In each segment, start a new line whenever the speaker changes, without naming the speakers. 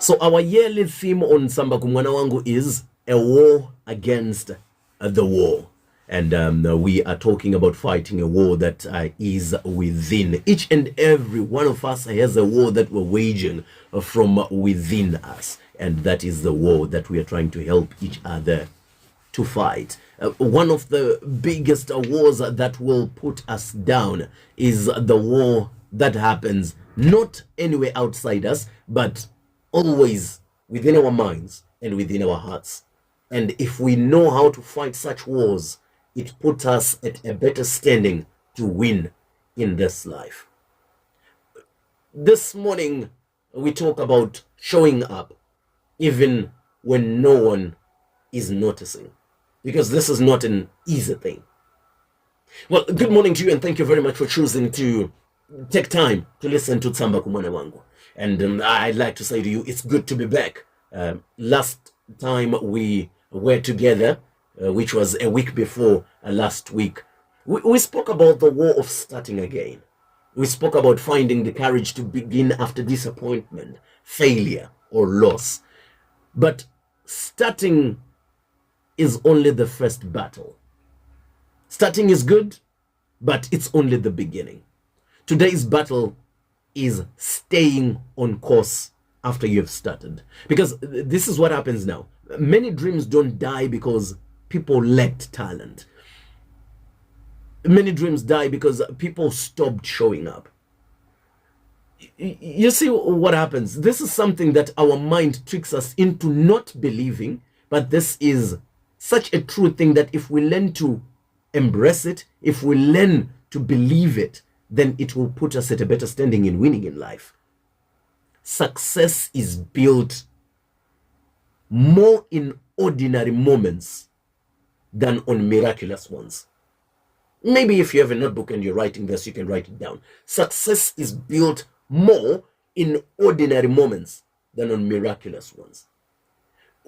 So our yearly theme on Tsamba kuMwana Wangu is a war against the war. And we are talking about fighting a war that is within. Each and every one of us has a war that we're waging from within us. And that is the war that we are trying to help each other to fight. One of the biggest wars that will put us down is the war that happens not anywhere outside us, but always within our minds and within our hearts. And if we know how to fight such wars, it puts us at a better standing to win in this life. This morning, we talk about showing up even when no one is noticing, because this is not an easy thing. Well, good morning to you, and thank you very much for choosing to take time to listen to Tsamba kuMwana Wangu. And I'd like to say to you, it's good to be back. Last time we were together, which was a week before last week, we spoke about the war of starting again. We spoke about finding the courage to begin after disappointment, failure, or loss. But starting is only the first battle. Starting is good, but it's only the beginning. Today's battle is staying on course after you've started. Because this is what happens now. Many dreams don't die because people lacked talent. Many dreams die because people stopped showing up. You see what happens? This is something that our mind tricks us into not believing, but this is such a true thing that if we learn to embrace it, if we learn to believe it, then it will put us at a better standing in winning in life. Success is built more in ordinary moments than on miraculous ones. Maybe if you have a notebook and you're writing this, you can write it down. Success is built more in ordinary moments than on miraculous ones.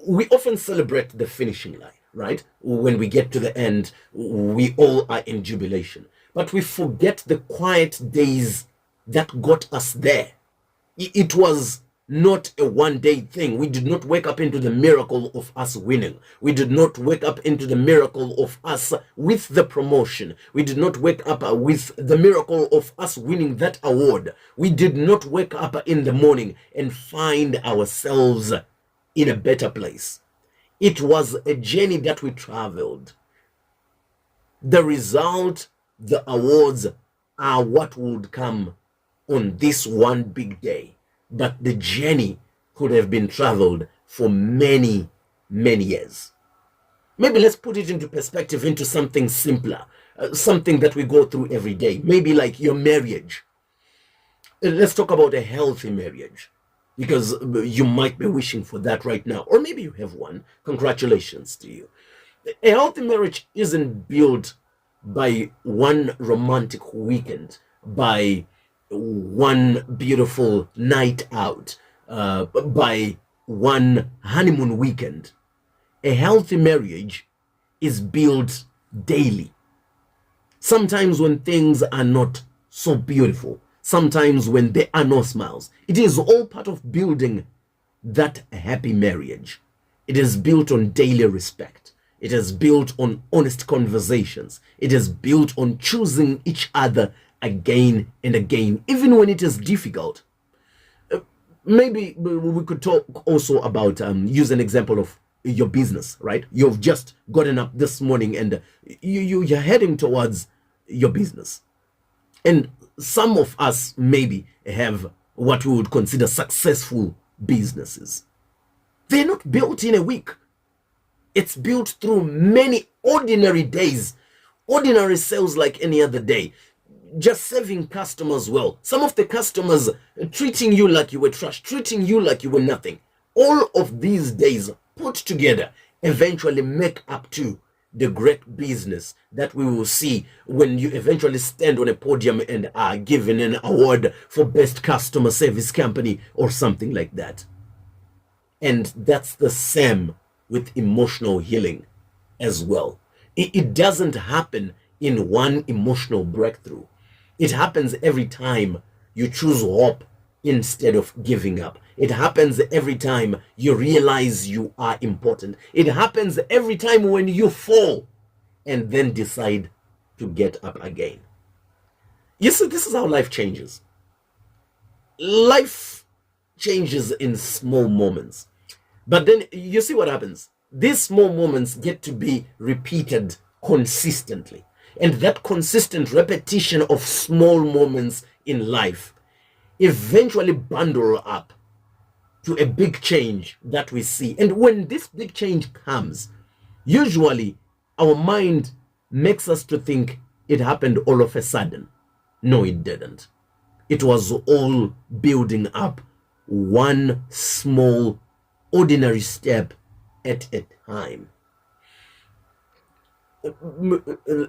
We often celebrate the finishing line, right? When we get to the end, we all are in jubilation. But we forget the quiet days that got us there. It was not a one-day thing. We did not wake up into the miracle of us winning. We did not wake up into the miracle of us with the promotion. We did not wake up with the miracle of us winning that award. We did not wake up in the morning and find ourselves in a better place. It was a journey that we traveled. The result, the awards, are what would come on this one big day. But the journey could have been traveled for many, many years. Maybe let's put it into perspective, into something simpler, something that we go through every day. Maybe like your marriage. Let's talk about a healthy marriage, because you might be wishing for that right now. Or maybe you have one. Congratulations to you. A healthy marriage isn't built by one romantic weekend, by one beautiful night out, by one honeymoon weekend. A healthy marriage is built daily. Sometimes when things are not so beautiful, sometimes when there are no smiles, it is all part of building that happy marriage. It is built on daily respect. It is built on honest conversations. It is built on choosing each other again and again, even when it is difficult. Maybe we could talk also about, use an example of your business, right? You've just gotten up this morning and you're heading towards your business. And some of us maybe have what we would consider successful businesses. They're not built in a week. It's built through many ordinary days, ordinary sales like any other day. Just serving customers well. Some of the customers treating you like you were trash, treating you like you were nothing. All of these days put together eventually make up to the great business that we will see when you eventually stand on a podium and are given an award for best customer service company or something like that. And that's the same with emotional healing as well. It doesn't happen in one emotional breakthrough. It happens every time you choose hope instead of giving up. It happens every time you realize you are important. It happens every time when you fall and then decide to get up again. You see, this is how life changes. Life changes in small moments. But then you see what happens. These small moments get to be repeated consistently. And that consistent repetition of small moments in life eventually bundle up to a big change that we see. And when this big change comes, usually our mind makes us to think it happened all of a sudden. No, it didn't. It was all building up, one small, ordinary step at a time.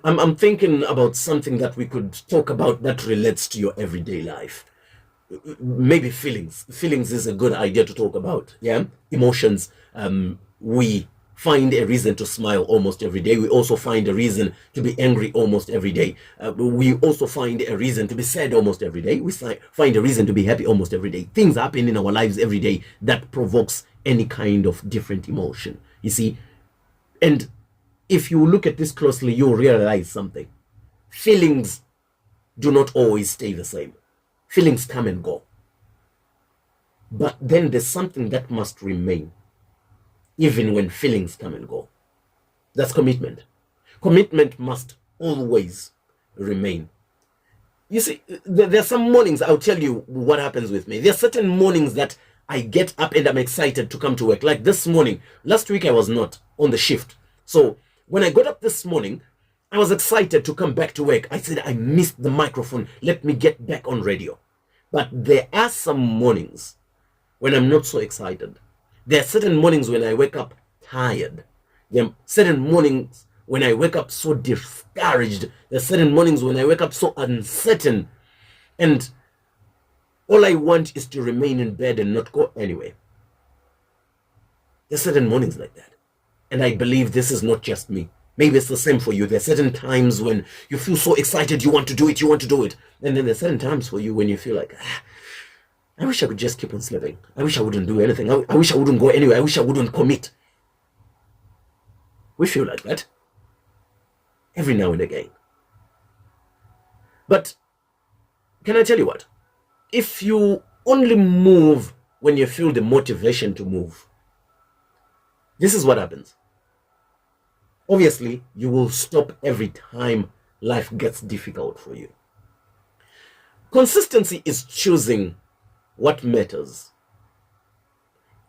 I'm thinking about something that we could talk about that relates to your everyday life. Maybe feelings. Feelings is a good idea to talk about. Yeah, emotions. We find a reason to smile almost every day. We also find a reason to be angry almost every day. We also find a reason to be sad almost every day. We find a reason to be happy almost every day. Things happen in our lives every day that provokes any kind of different emotion. You see, and if you look at this closely, you'll realize something. Feelings do not always stay the same. Feelings come and go. But then there's something that must remain, even when feelings come and go. That's commitment. Commitment must always remain. You see, there are some mornings, I'll tell you what happens with me. There are certain mornings that I get up and I'm excited to come to work. Like this morning, last week I was not on the shift. So when I got up this morning, I was excited to come back to work. I said, I missed the microphone. Let me get back on radio. But there are some mornings when I'm not so excited. There are certain mornings when I wake up tired. There are certain mornings when I wake up so discouraged. There are certain mornings when I wake up so uncertain. And all I want is to remain in bed and not go anywhere. There are certain mornings like that. And I believe this is not just me. Maybe it's the same for you. There are certain times when you feel so excited, you want to do it. And then there are certain times for you when you feel like, I wish I could just keep on sleeping. I wish I wouldn't do anything. I wish I wouldn't go anywhere. I wish I wouldn't commit. We feel like that every now and again. But can I tell you what? If you only move when you feel the motivation to move, this is what happens. Obviously, you will stop every time life gets difficult for you. Consistency is choosing what matters,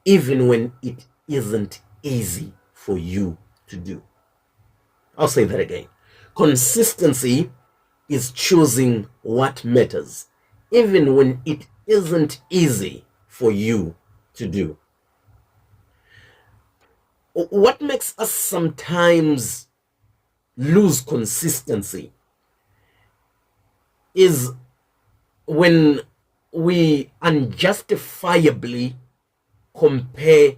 even when it isn't easy for you to do. I'll say that again. Consistency is choosing what matters, even when it isn't easy for you to do. What makes us sometimes lose consistency is when we unjustifiably compare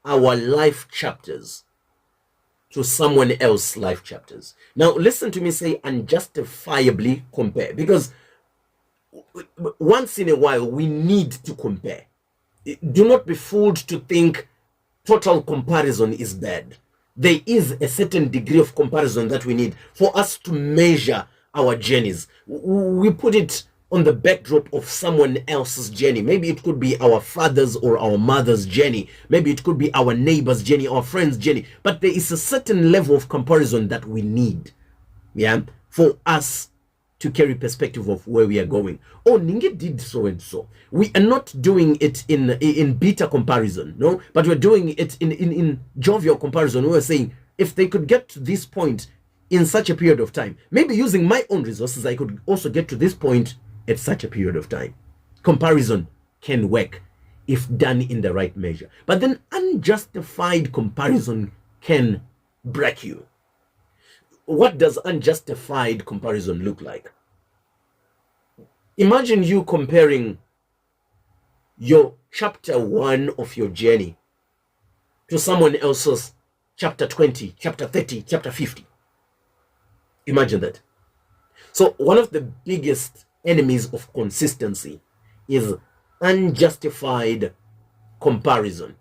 our life chapters to someone else's life chapters. Now, listen to me say unjustifiably compare, because once in a while we need to compare. Do not be fooled to think total comparison is bad. There is a certain degree of comparison that we need for us to measure our journeys. We put it on the backdrop of someone else's journey. Maybe it could be our father's or our mother's journey. Maybe it could be our neighbor's journey, our friend's journey. But there is a certain level of comparison that we need, yeah, for us to carry perspective of where we are going. Oh, Ninge did so and so. We are not doing it in bitter comparison, no, but we're doing it in jovial comparison. We're saying, if they could get to this point in such a period of time, maybe using my own resources, I could also get to this point at such a period of time. Comparison can work if done in the right measure. But then unjustified comparison can break you. What does unjustified comparison look like? Imagine you comparing your chapter 1 of your journey to someone else's chapter 20, chapter 30, chapter 50. Imagine that. So one of the biggest enemies of consistency is unjustified comparison.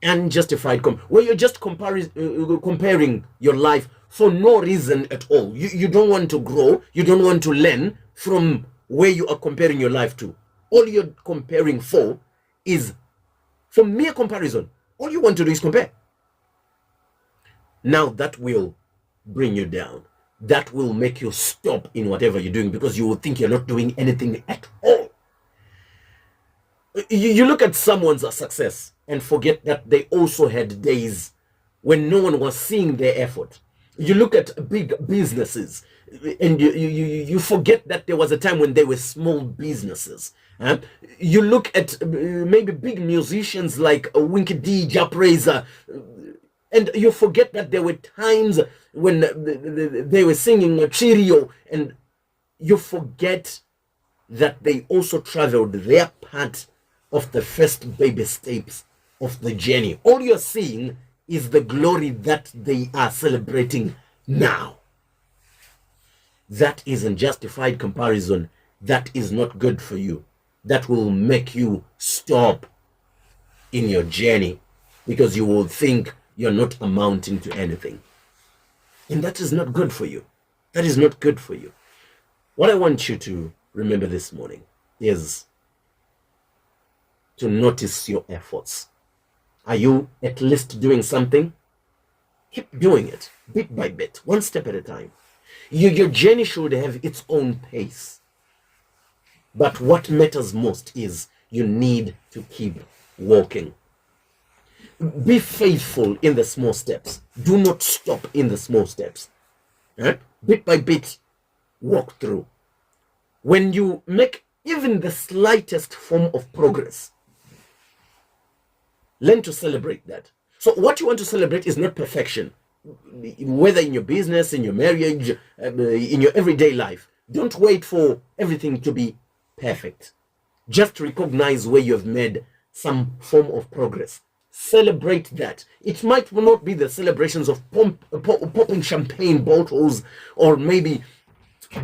Where you're just comparing your life for no reason at all. You don't want to grow. You don't want to learn from where you are comparing your life to. All you're comparing for is for mere comparison. All you want to do is compare. Now that will bring you down. That will make you stop in whatever you're doing, because you will think you're not doing anything at all. You look at someone's success and forget that they also had days when no one was seeing their effort. You look at big businesses and you forget that there was a time when they were small businesses. You look at maybe big musicians like Winky D, Jap Razor, and you forget that there were times when they were singing a Cheerio, and you forget that they also traveled their part of the first baby steps of the journey. All you're seeing is the glory that they are celebrating now. That is unjustified comparison. That is not good for you. That will make you stop in your journey, because you will think you're not amounting to anything. And that is not good for you. That is not good for you. What I want you to remember this morning is to notice your efforts. Are you at least doing something? Keep doing it, bit by bit, one step at a time. Your journey should have its own pace. But what matters most is you need to keep walking. Be faithful in the small steps. Do not stop in the small steps. Bit by bit, walk through. When you make even the slightest form of progress, learn to celebrate that. So what you want to celebrate is not perfection. Whether in your business, in your marriage, in your everyday life. Don't wait for everything to be perfect. Just recognize where you have made some form of progress. Celebrate that. It might not be the celebrations of popping champagne bottles or maybe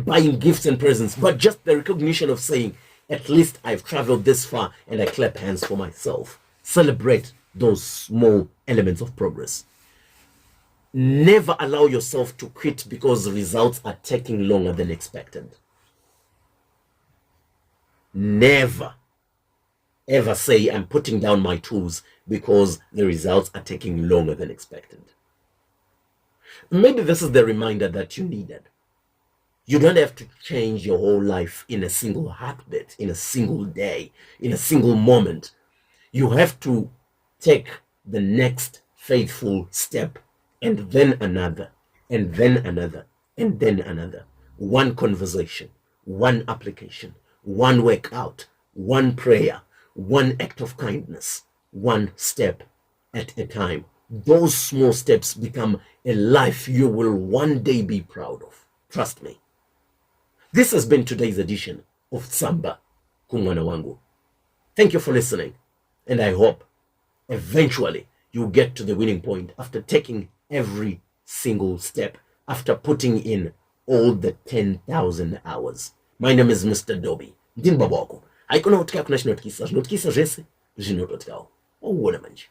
buying gifts and presents, but just the recognition of saying, at least I've traveled this far, and I clap hands for myself. Celebrate those small elements of progress. Never allow yourself to quit because results are taking longer than expected. Never ever say I'm putting down my tools because the results are taking longer than expected. Maybe this is the reminder that you needed. You don't have to change your whole life in a single heartbeat, in a single day, in a single moment. You have to take the next faithful step, and then another, and then another, and then another. One conversation, one application, one workout, one prayer, one act of kindness, one step at a time. Those small steps become a life you will one day be proud of. Trust me. This has been today's edition of Tsamba kuMwana Wangu. Thank you for listening, and I hope eventually you get to the winning point after taking every single step, after putting in all the 10,000 hours. My name is Mr. Dobby. Ndini baba wako. Haikuna utika kuna shinotikisa. Shinotikisa jese, zhinototikawo. Uwona manje.